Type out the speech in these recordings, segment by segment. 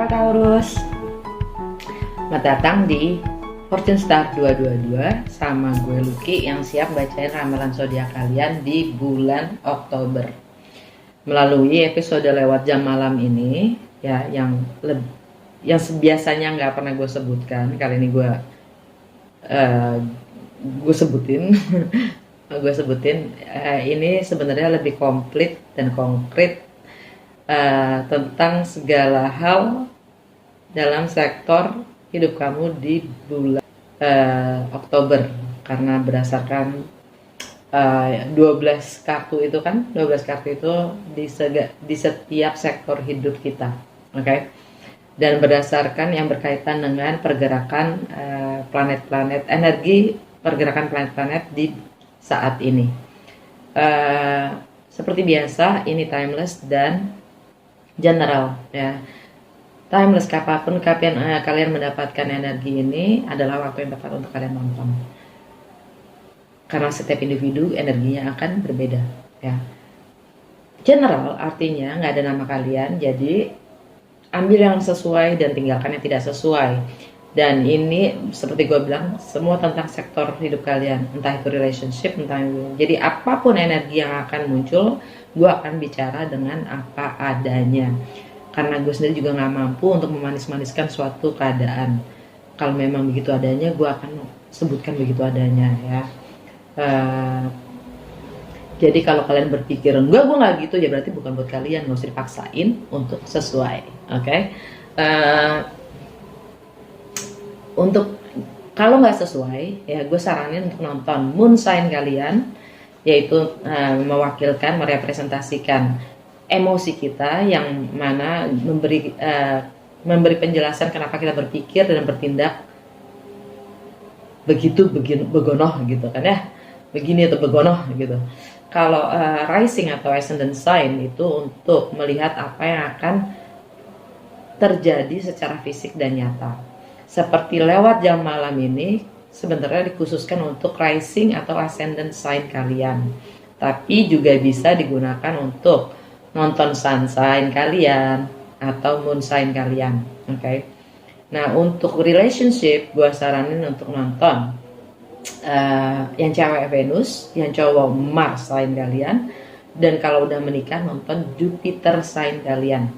Taurus, selamat datang di Fortune Star 222 sama gue Lucky yang siap bacain ramalan zodiak kalian di bulan Oktober. Melalui episode lewat jam malam ini ya, yang biasanya nggak pernah gue sebutkan, kali ini gue sebutin. Ini sebenarnya lebih komplit dan konkret tentang segala hal dalam sektor hidup kamu di bulan Oktober, karena berdasarkan 12 kartu itu kan, 12 kartu itu di setiap sektor hidup kita, oke? Dan berdasarkan yang berkaitan dengan pergerakan planet-planet, energi pergerakan planet-planet di saat ini. Seperti biasa, ini timeless dan general ya. Timeless, kapanpun kalian mendapatkan energi ini adalah waktu yang tepat untuk kalian nonton, karena setiap individu energinya akan berbeda ya. General artinya nggak ada nama kalian, jadi ambil yang sesuai dan tinggalkan yang tidak sesuai. Dan ini seperti gue bilang, semua tentang sektor hidup kalian, entah itu relationship, entah itu. Jadi apapun energi yang akan muncul, gue akan bicara dengan apa adanya, karena gue sendiri juga nggak mampu untuk memanis-maniskan suatu keadaan. Kalau memang begitu adanya, gue akan sebutkan begitu adanya ya. Jadi kalau kalian berpikir enggak, gue nggak gitu, ya berarti bukan buat kalian, nggak usah dipaksain untuk sesuai, oke? Untuk kalau nggak sesuai ya, gue saranin untuk nonton moon sign kalian, yaitu merepresentasikan emosi kita, yang mana memberi penjelasan kenapa kita berpikir dan bertindak begonoh gitu kan ya, begini atau begonoh gitu. Kalau rising atau ascendant sign itu untuk melihat apa yang akan terjadi secara fisik dan nyata. Seperti lewat jam malam ini sebenarnya dikhususkan untuk rising atau ascendant sign kalian, tapi juga bisa digunakan untuk nonton sun sign kalian atau moon sign kalian, oke? Nah, untuk relationship gue saranin untuk nonton yang cewek Venus, yang cowok Mars sign kalian, dan kalau udah menikah nonton Jupiter sign kalian.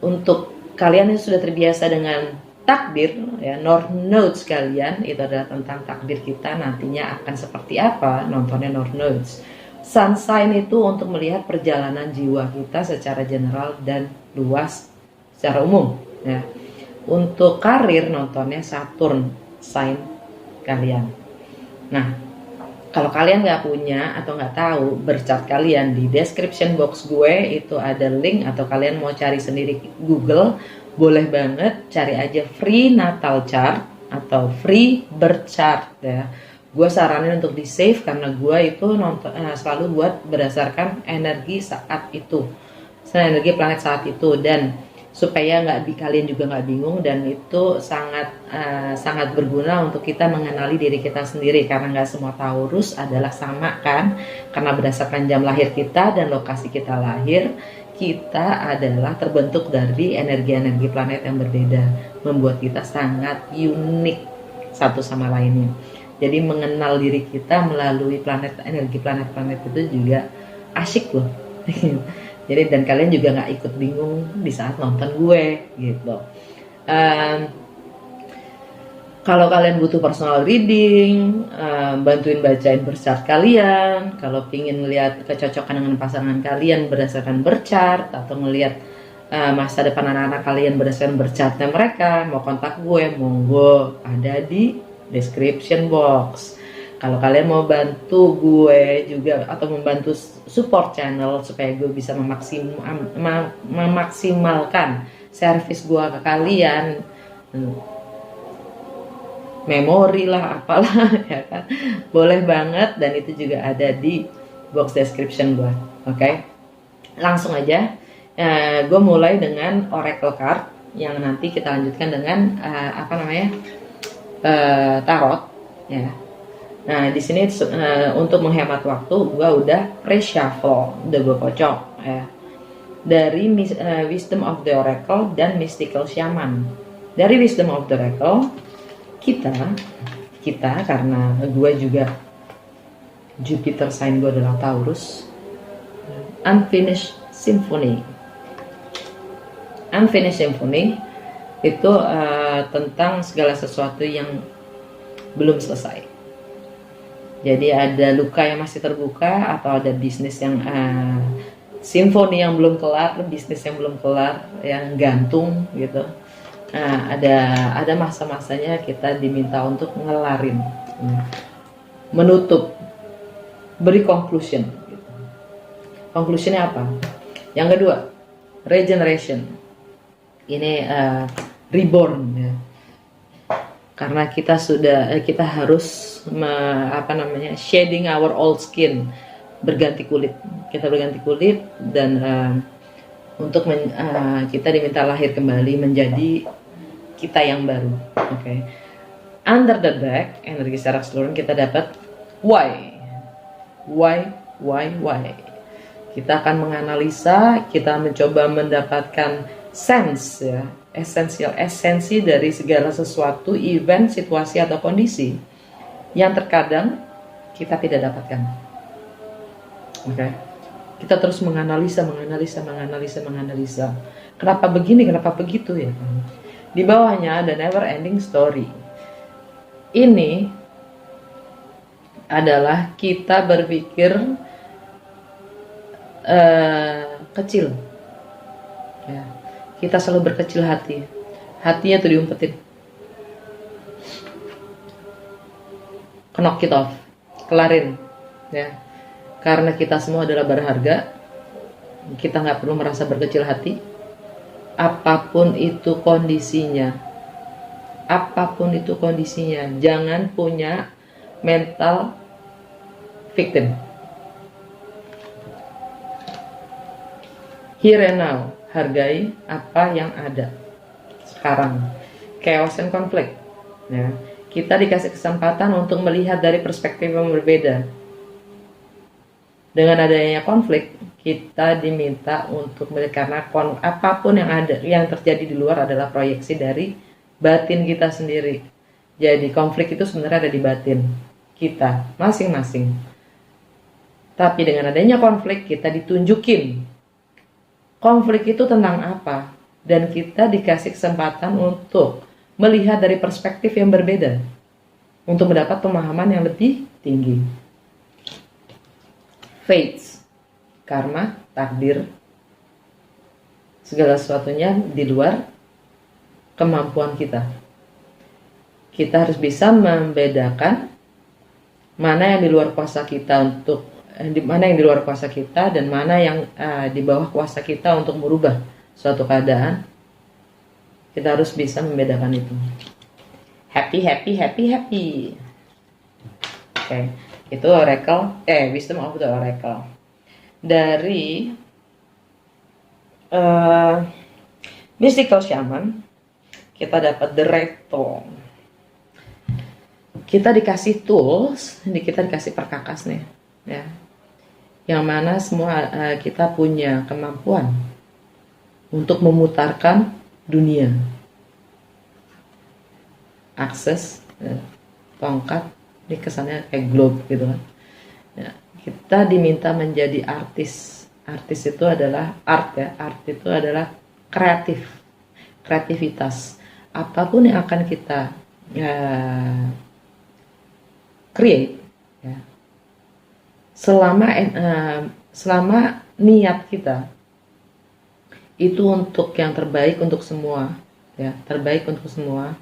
Untuk kalian yang sudah terbiasa dengan takdir ya, North Nodes kalian, itu adalah tentang takdir kita nantinya akan seperti apa, nontonnya North Nodes. Sun sign itu untuk melihat perjalanan jiwa kita secara general dan luas secara umum ya. Untuk karir nontonnya Saturn sign kalian. Nah, kalau kalian nggak punya atau nggak tahu berchart kalian, di description box gue itu ada link, atau kalian mau cari sendiri Google, boleh banget cari aja free natal chart atau free birth chart ya. Gue saranin untuk di save, karena gue itu selalu buat berdasarkan energi saat itu, energi planet saat itu, dan supaya kalian juga nggak bingung. Dan itu sangat berguna untuk kita mengenali diri kita sendiri, karena nggak semua Taurus adalah sama kan, karena berdasarkan jam lahir kita dan lokasi kita lahir, kita adalah terbentuk dari energi-energi planet yang berbeda, membuat kita sangat unik satu sama lainnya. Jadi mengenal diri kita melalui energi planet-planet itu juga asyik loh. Jadi, dan kalian juga nggak ikut bingung di saat nonton gue gitu. Kalau kalian butuh personal reading, bantuin bacain berchart kalian, kalau pingin lihat kecocokan dengan pasangan kalian berdasarkan berchart, atau ngelihat masa depan anak-anak kalian berdasarkan berchartnya mereka, mau kontak gue, monggo, ada di description box. Kalau kalian mau bantu gue juga atau membantu support channel supaya gue bisa memaksimalkan service gue ke kalian, memori lah apalah ya kan, boleh banget, dan itu juga ada di box description gue, oke? Langsung aja, gue mulai dengan oracle card, yang nanti kita lanjutkan dengan tarot ya. Nah, di sini untuk menghemat waktu gue udah pre-shuffle, udah gue kocok ya. dari Wisdom of the Oracle dan Mystical Shaman. Dari Wisdom of the Oracle, kita karena gue juga Jupiter sign gue adalah Taurus, Unfinished Symphony. Unfinished Symphony itu tentang segala sesuatu yang belum selesai. Jadi ada luka yang masih terbuka, atau ada bisnis yang simfoni yang belum kelar, bisnis yang belum kelar, yang gantung gitu. Ada masa-masanya kita diminta untuk ngelarin, menutup, beri conclusion gitu. Conclusionnya apa? Yang kedua, regeneration. Ini reborn ya. Karena kita harus shedding our old skin, berganti kulit. Kita berganti kulit dan untuk kita diminta lahir kembali menjadi kita yang baru. Okay. Under the deck, energi secara keseluruhan kita dapat why. Kita akan menganalisa, kita mencoba mendapatkan sense ya, esensi dari segala sesuatu, event, situasi atau kondisi yang terkadang kita tidak dapatkan. Oke. Kita terus menganalisa. Kenapa begini, kenapa begitu ya? Di bawahnya ada never ending story. Ini adalah kita berpikir kecil. Ya. Kita selalu berkecil hati. Hatinya tuh diumpetin. Knock it off. Kelarin. Ya. Karena kita semua adalah berharga. Kita nggak perlu merasa berkecil hati. Apapun itu kondisinya. Jangan punya mental victim. Here and now. Hargai apa yang ada sekarang. Chaos and conflict ya. Kita dikasih kesempatan untuk melihat dari perspektif yang berbeda. Dengan adanya konflik, kita diminta untuk melihat, karena apapun yang terjadi di luar adalah proyeksi dari batin kita sendiri. Jadi konflik itu sebenarnya ada di batin kita masing-masing. Tapi dengan adanya konflik, kita ditunjukin konflik itu tentang apa, dan kita dikasih kesempatan untuk melihat dari perspektif yang berbeda untuk mendapat pemahaman yang lebih tinggi. Fates, karma, takdir, segala sesuatunya di luar kemampuan kita. Kita harus bisa membedakan mana yang di luar kuasa kita mana yang di luar kuasa kita dan mana yang di bawah kuasa kita untuk merubah suatu keadaan. Kita harus bisa membedakan itu. Happy. Oke, itu Oracle, Wisdom of the Oracle. Dari Mystical Shaman, kita dapat The Red Tone. Kita dikasih tools, kita dikasih perkakas nih, ya. Yang mana semua kita punya kemampuan untuk memutarkan dunia. Akses tongkat, ini kesannya kayak globe gitu kan. Ya, kita diminta menjadi artis. Artis itu adalah art ya. Art itu adalah kreativitas. Apapun yang akan kita create, ya, selama niat kita itu untuk yang terbaik untuk semua, ya, terbaik untuk semua,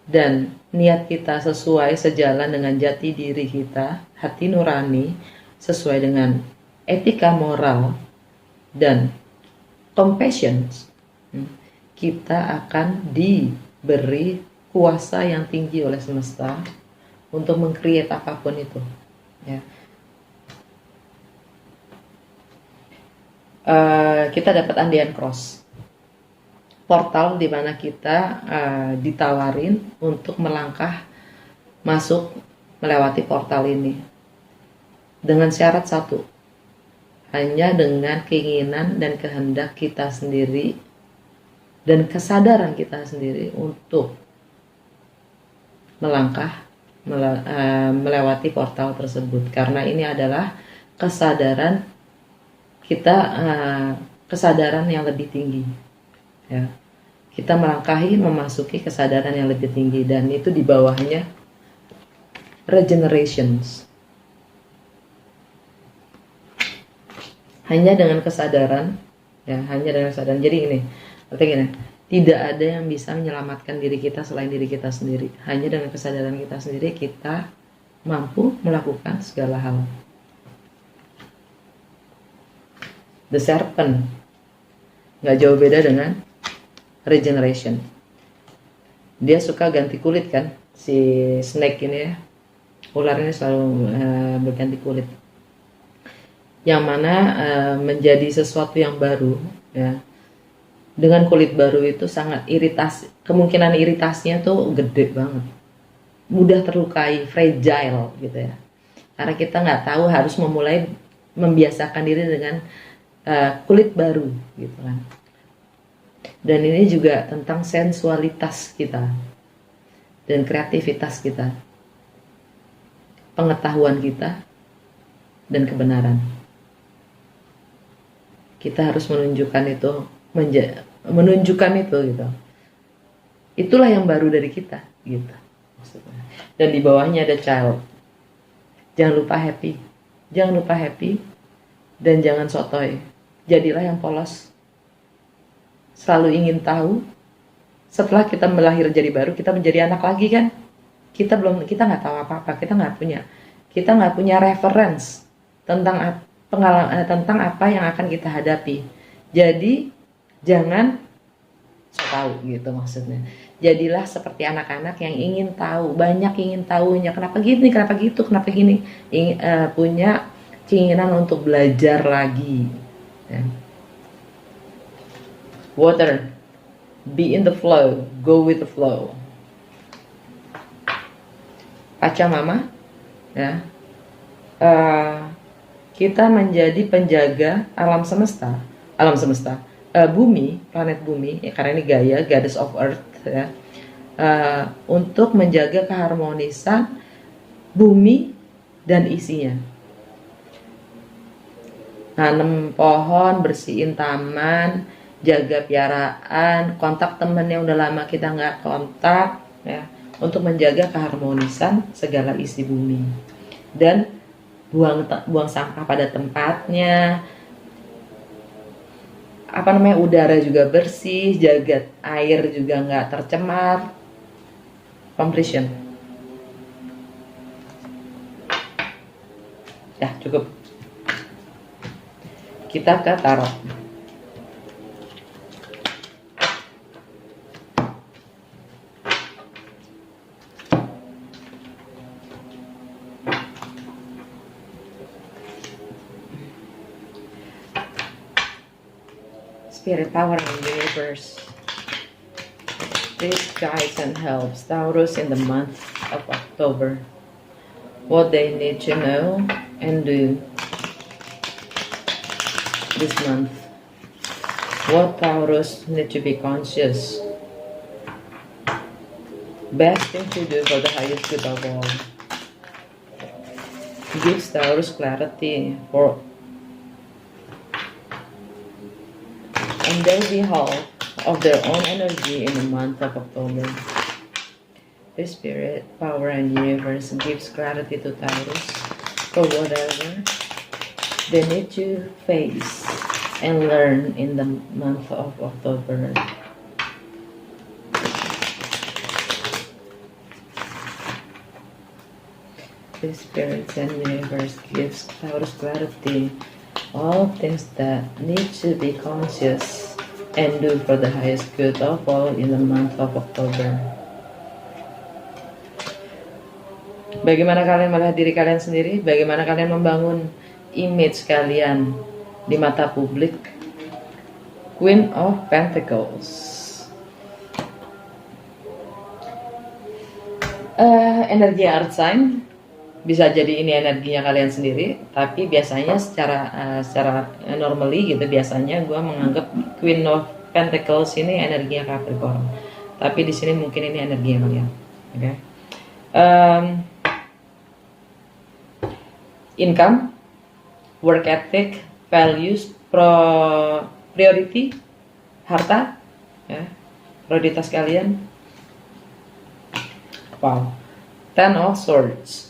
dan niat kita sesuai sejalan dengan jati diri kita, hati nurani, sesuai dengan etika moral dan compassion, kita akan diberi kuasa yang tinggi oleh semesta untuk meng-create apapun itu, ya. Kita dapat undian cross, portal di mana kita ditawarin untuk melangkah masuk melewati portal ini dengan syarat satu, hanya dengan keinginan dan kehendak kita sendiri dan kesadaran kita sendiri untuk melangkah melewati portal tersebut. Karena ini adalah kesadaran kita, kesadaran yang lebih tinggi, ya. Kita melangkahi memasuki kesadaran yang lebih tinggi, dan itu di bawahnya regenerations. Hanya dengan kesadaran, ya, hanya dengan kesadaran. Jadi ini, artinya gini, tidak ada yang bisa menyelamatkan diri kita selain diri kita sendiri. Hanya dengan kesadaran kita sendiri kita mampu melakukan segala hal. The serpent nggak jauh beda dengan regeneration. Dia suka ganti kulit kan, si snake ini ya, ular ini selalu berganti kulit. Yang mana menjadi sesuatu yang baru, ya. Dengan kulit baru itu sangat iritasi, kemungkinan iritasinya tuh gede banget, mudah terlukai, fragile gitu ya. Karena kita nggak tahu harus memulai membiasakan diri dengan kulit baru gitu kan. Dan ini juga tentang sensualitas kita dan kreativitas kita, pengetahuan kita dan kebenaran. Kita harus menunjukkan itu, menunjukkan itu gitu. Itulah yang baru dari kita gitu maksudnya. Dan di bawahnya ada child. Jangan lupa happy. Jangan lupa happy dan jangan sotoy. Jadilah yang polos. Selalu ingin tahu. Setelah kita melahir jadi baru, kita menjadi anak lagi kan? Kita nggak tahu apa-apa, kita nggak punya reference tentang pengalaman, tentang apa yang akan kita hadapi. Jadi jangan so tahu gitu maksudnya. Jadilah seperti anak-anak yang ingin tahu, banyak ingin tahunya, kenapa gini, kenapa gitu, kenapa gini, punya keinginan untuk belajar lagi. Ya. Water, be in the flow, go with the flow. Pachamama, ya. Kita menjadi penjaga alam semesta, bumi, planet bumi, ya, karena ini Gaia, Goddess of Earth, ya, untuk menjaga keharmonisan bumi dan isinya. Nanam pohon, bersihin taman, jaga piaraan, kontak temen yang udah lama kita nggak kontak, ya, untuk menjaga keharmonisan segala isi bumi. Dan buang sampah pada tempatnya, udara juga bersih, jaga air juga nggak tercemar. Completion. Ya cukup. Kita ke tarot. Spirit power in the universe. This guides and helps Taurus in the month of October. What they need to know and do this month. What Taurus need to be conscious. Best thing to do for the highest good of all. Gives Taurus clarity for and they behold of their own energy in the month of October. The spirit, power, and universe gives clarity to Taurus for whatever they need to face and learn in the month of October. The spirits and universe gives Taurus clarity, all things that need to be conscious and do for the highest good of all in the month of October. Bagaimana kalian melihat diri kalian sendiri? Bagaimana kalian membangun image kalian di mata publik? Queen of Pentacles. Energi earth sign, Bisa jadi ini energinya kalian sendiri, tapi biasanya secara normally gitu, biasanya gue menganggap Queen of Pentacles ini energinya Capricorn, tapi di sini mungkin ini energinya kalian. Oke. Okay? Income, work ethic, values, priority, harta, ya, prioritas kalian. Wow, Ten of Swords.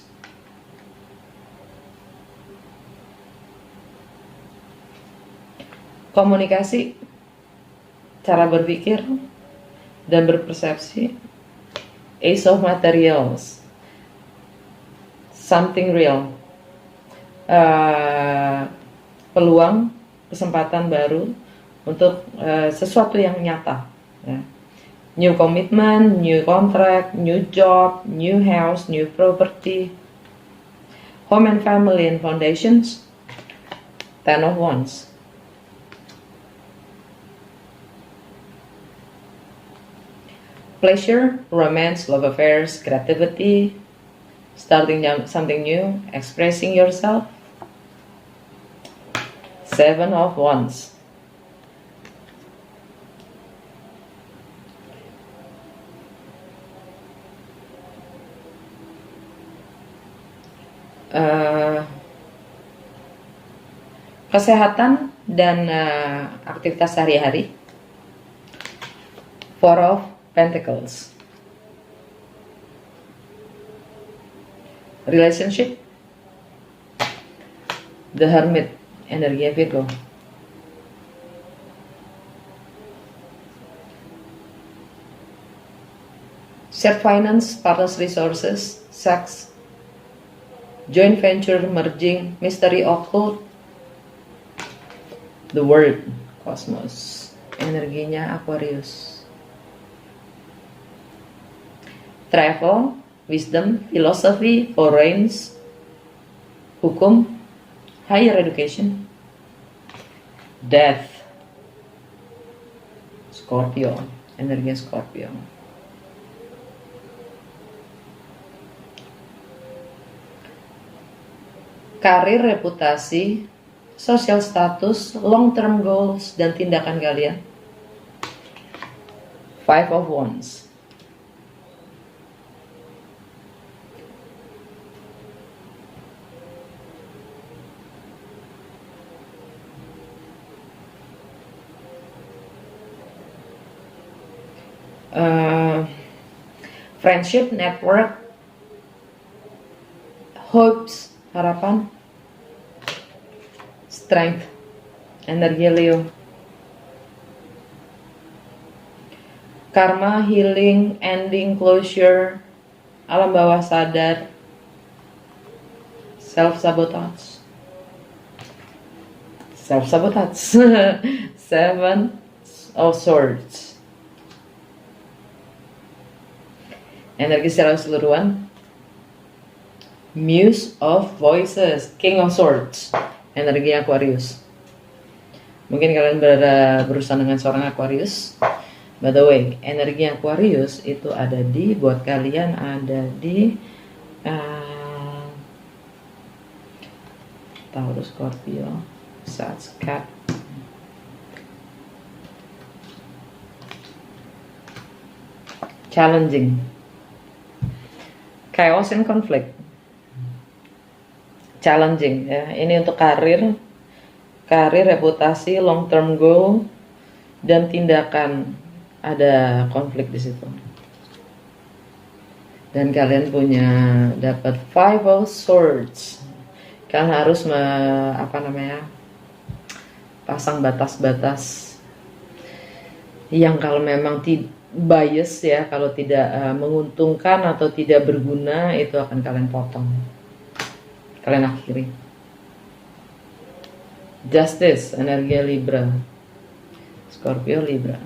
Komunikasi, cara berpikir dan berpersepsi. Ace of Materials, something real, peluang, kesempatan baru untuk sesuatu yang nyata, ya. New commitment, new contract, new job, new house, new property. Home and family and foundations. Ten of Wands. Pleasure, romance, love affairs, creativity, starting something new, expressing yourself. Seven of Wands. Kesehatan dan aktivitas sehari-hari. Four of Pentacles. Relationship. The Hermit, energi Virgo. Shared finance, partners resources, sex, joint venture, merging, mystery occult, the world, cosmos, energinya Aquarius. Travel, wisdom, philosophy, foreigns, hukum, higher education, death, Scorpio, energi Scorpio. Karir, reputasi, social status, long term goals, dan tindakan kalian. Five of Wands. Friendship, network, hopes, harapan, strength, energi Leo. Karma, healing, ending, closure, alam bawah sadar, self-sabotage. Seven of Swords. Energi secara keseluruhan. Muse of Voices, King of Swords, energi Aquarius. Mungkin kalian berurusan dengan seorang Aquarius. By the way, energi Aquarius itu ada di, buat kalian ada di Taurus, Scorpio, Sag, Cat. Challenging, chaos and conflict. Challenging, ya. Ini untuk karir, reputasi, long term goal, dan tindakan. Ada konflik di situ. Dan kalian punya dapat Five of Swords. Kalian harus pasang batas-batas yang kalau memang bias, ya, kalau tidak menguntungkan atau tidak berguna, itu akan kalian potong, kalian akhiri. Justice, energi Libra, Scorpio, Libra.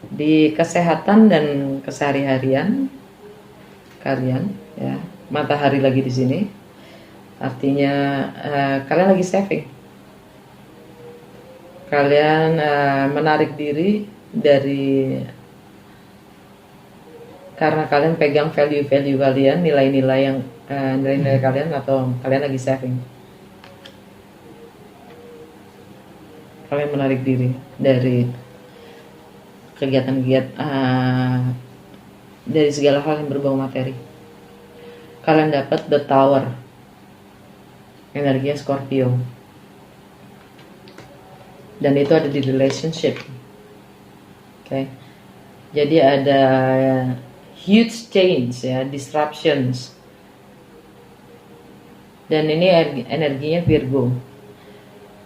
Di kesehatan dan kesehari-harian kalian, ya, matahari lagi di sini, artinya kalian lagi saving. Kalian menarik diri karena kalian pegang value-value kalian, nilai-nilai yang nilai-nilai kalian, atau kalian lagi saving. Kalian menarik diri dari kegiatan-kegiatan dari segala hal yang berbau materi. Kalian dapat the Tower, energinya Scorpio, dan itu ada di relationship. Oke. Jadi ada huge change ya, disruptions. Dan ini energinya Virgo,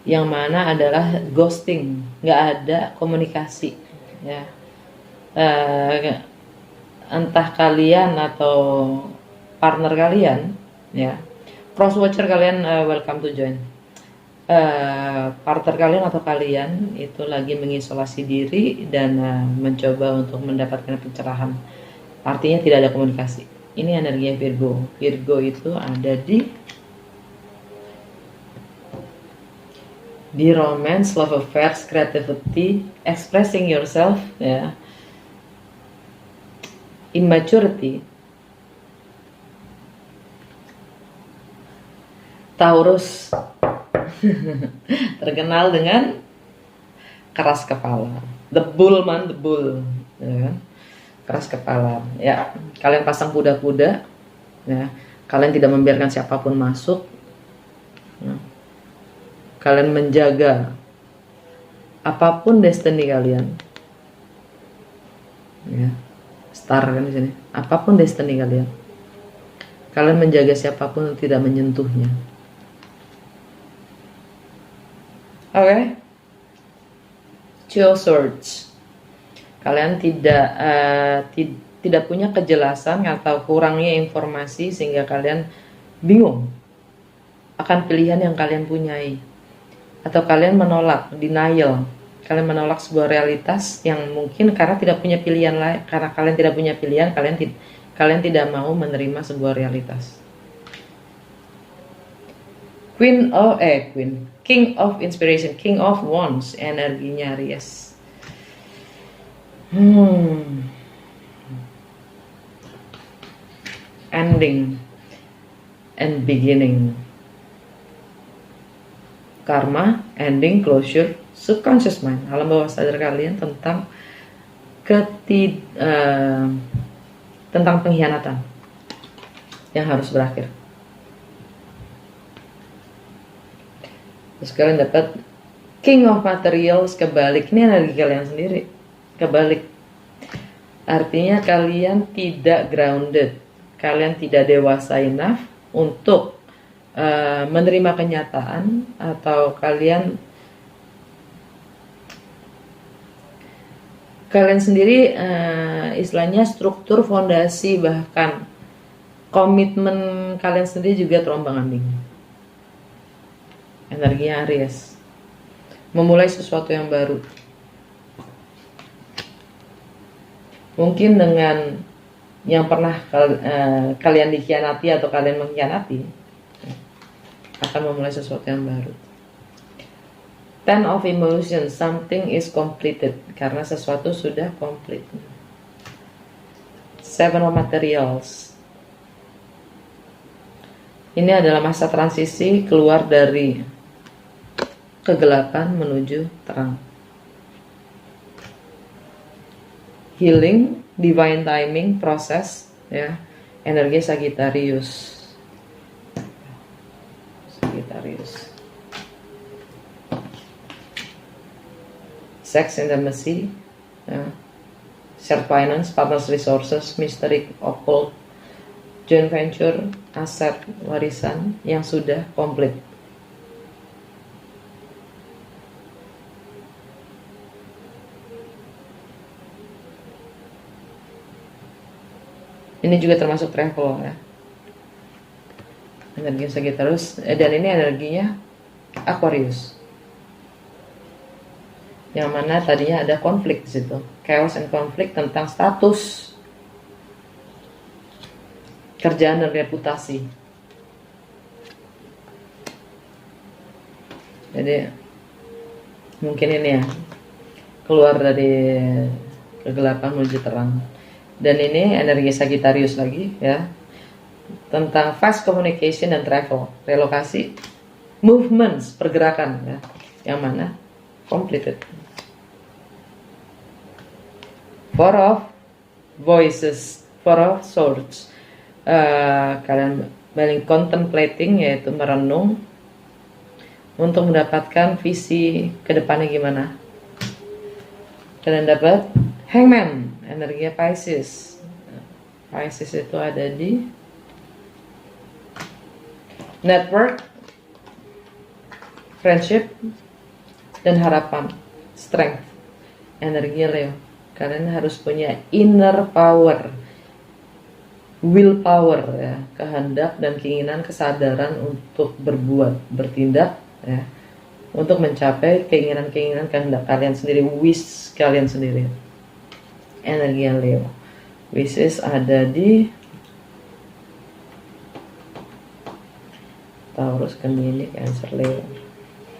yang mana adalah ghosting, nggak ada komunikasi ya. Entah kalian atau partner kalian ya, cross watcher kalian, welcome to join. Partner kalian atau kalian itu lagi mengisolasi diri dan mencoba untuk mendapatkan pencerahan. Artinya tidak ada komunikasi. Ini energinya Virgo. Virgo itu ada di romance, love affairs, creativity, expressing yourself ya, immaturity. Taurus terkenal dengan keras kepala, the bull man, the bull ya kan? Keras kepala ya. Kalian pasang kuda-kuda ya, kalian tidak membiarkan siapapun masuk ya. Kalian menjaga apapun destiny kalian ya, star kan di sini, apapun destiny kalian, kalian menjaga siapapun tidak menyentuhnya. Oke. Two of Swords. Kalian tidak punya kejelasan atau kurangnya informasi sehingga kalian bingung akan pilihan yang kalian punyai, atau kalian menolak, denial. Kalian menolak sebuah realitas yang mungkin karena tidak punya pilihan lain, karena kalian tidak punya pilihan, kalian tidak mau menerima sebuah realitas. King of Inspiration, King of Wands, energinya Aries. Ending and beginning. Karma, ending, closure, subconscious mind, alam bawah sadar kalian tentang tentang pengkhianatan yang harus berakhir. Terus kalian dapat King of Materials, kebalik. Ini energi kalian sendiri, kebalik. Artinya kalian tidak grounded, kalian tidak dewasa enough untuk menerima kenyataan, atau kalian sendiri istilahnya struktur, fondasi, bahkan komitmen kalian sendiri juga terombang-ambing. Energinya Aries, memulai sesuatu yang baru, mungkin dengan yang pernah kalian dikhianati atau kalian mengkhianati, akan memulai sesuatu yang baru. Ten of Emotions, something is completed, karena sesuatu sudah komplit. Seven of Materials, ini adalah masa transisi keluar dari kegelapan menuju terang. Healing, divine timing, proses ya. Energi Sagittarius. Sex, intimacy, shared finance, partners, resources, mystery, occult, joint venture, aset, warisan yang sudah komplit. Ini juga termasuk travel ya. Energi Sagittarius, dan ini energinya Aquarius, yang mana tadinya ada konflik di situ, chaos and konflik tentang status, kerjaan dan reputasi. Jadi mungkin ini ya, keluar dari kegelapan menuju terang. Dan ini energi Sagittarius lagi ya, tentang fast communication dan travel, relokasi, movements, pergerakan ya. Yang mana completed. Four of voices, four of swords. Kalian paling contemplating, yaitu merenung untuk mendapatkan visi ke depannya gimana. Kalian dapat Hangman, energi Pisces. Pisces itu ada di network, friendship, dan harapan, strength, energi Leo. Kalian harus punya inner power, willpower ya, kehendak dan keinginan, kesadaran untuk berbuat, bertindak ya, untuk mencapai keinginan-keinginan kehendak kalian sendiri, wish kalian sendiri. Energi yang Leo. Wishes ada di Taurus, Gemini, Cancer, Leo.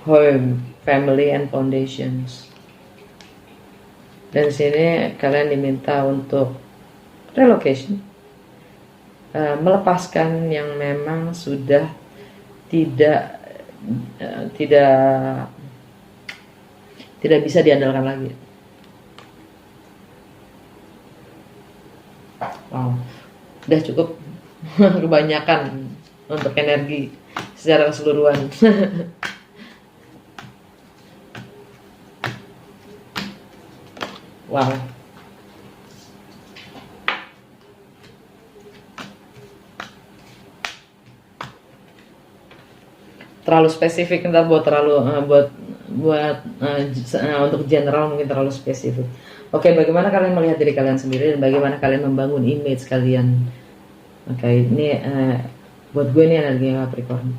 Home, family and foundations. Dan sini kalian diminta untuk relocation, melepaskan yang memang sudah tidak bisa diandalkan lagi. Wow, udah cukup kebanyakan untuk energi secara keseluruhan. Wow. Terlalu spesifik, ntar buat untuk general mungkin terlalu spesifik. Oke, bagaimana kalian melihat diri kalian sendiri dan bagaimana kalian membangun image kalian? Oke, ini buat gue ini energi Capricorn.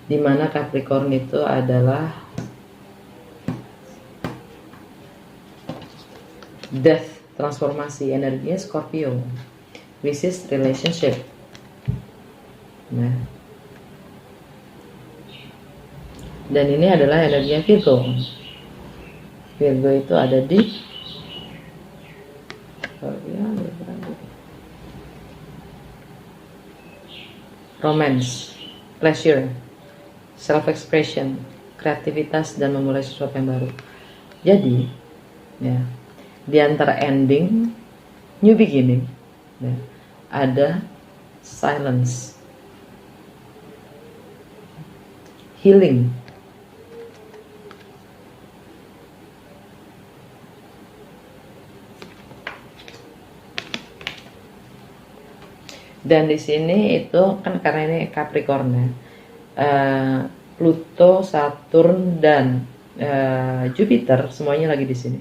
Dimana Capricorn itu adalah death, transformasi. Energinya Scorpio, which is relationship. Nah, dan ini adalah energinya Virgo. Virgo itu ada di romance, pleasure, self-expression, kreativitas, dan memulai sesuatu yang baru. Jadi, ya, di antara ending, new beginning, ya, ada silence, healing, dan di sini itu kan karena ini Capricorn ya, Pluto, Saturn, dan Jupiter semuanya lagi di sini.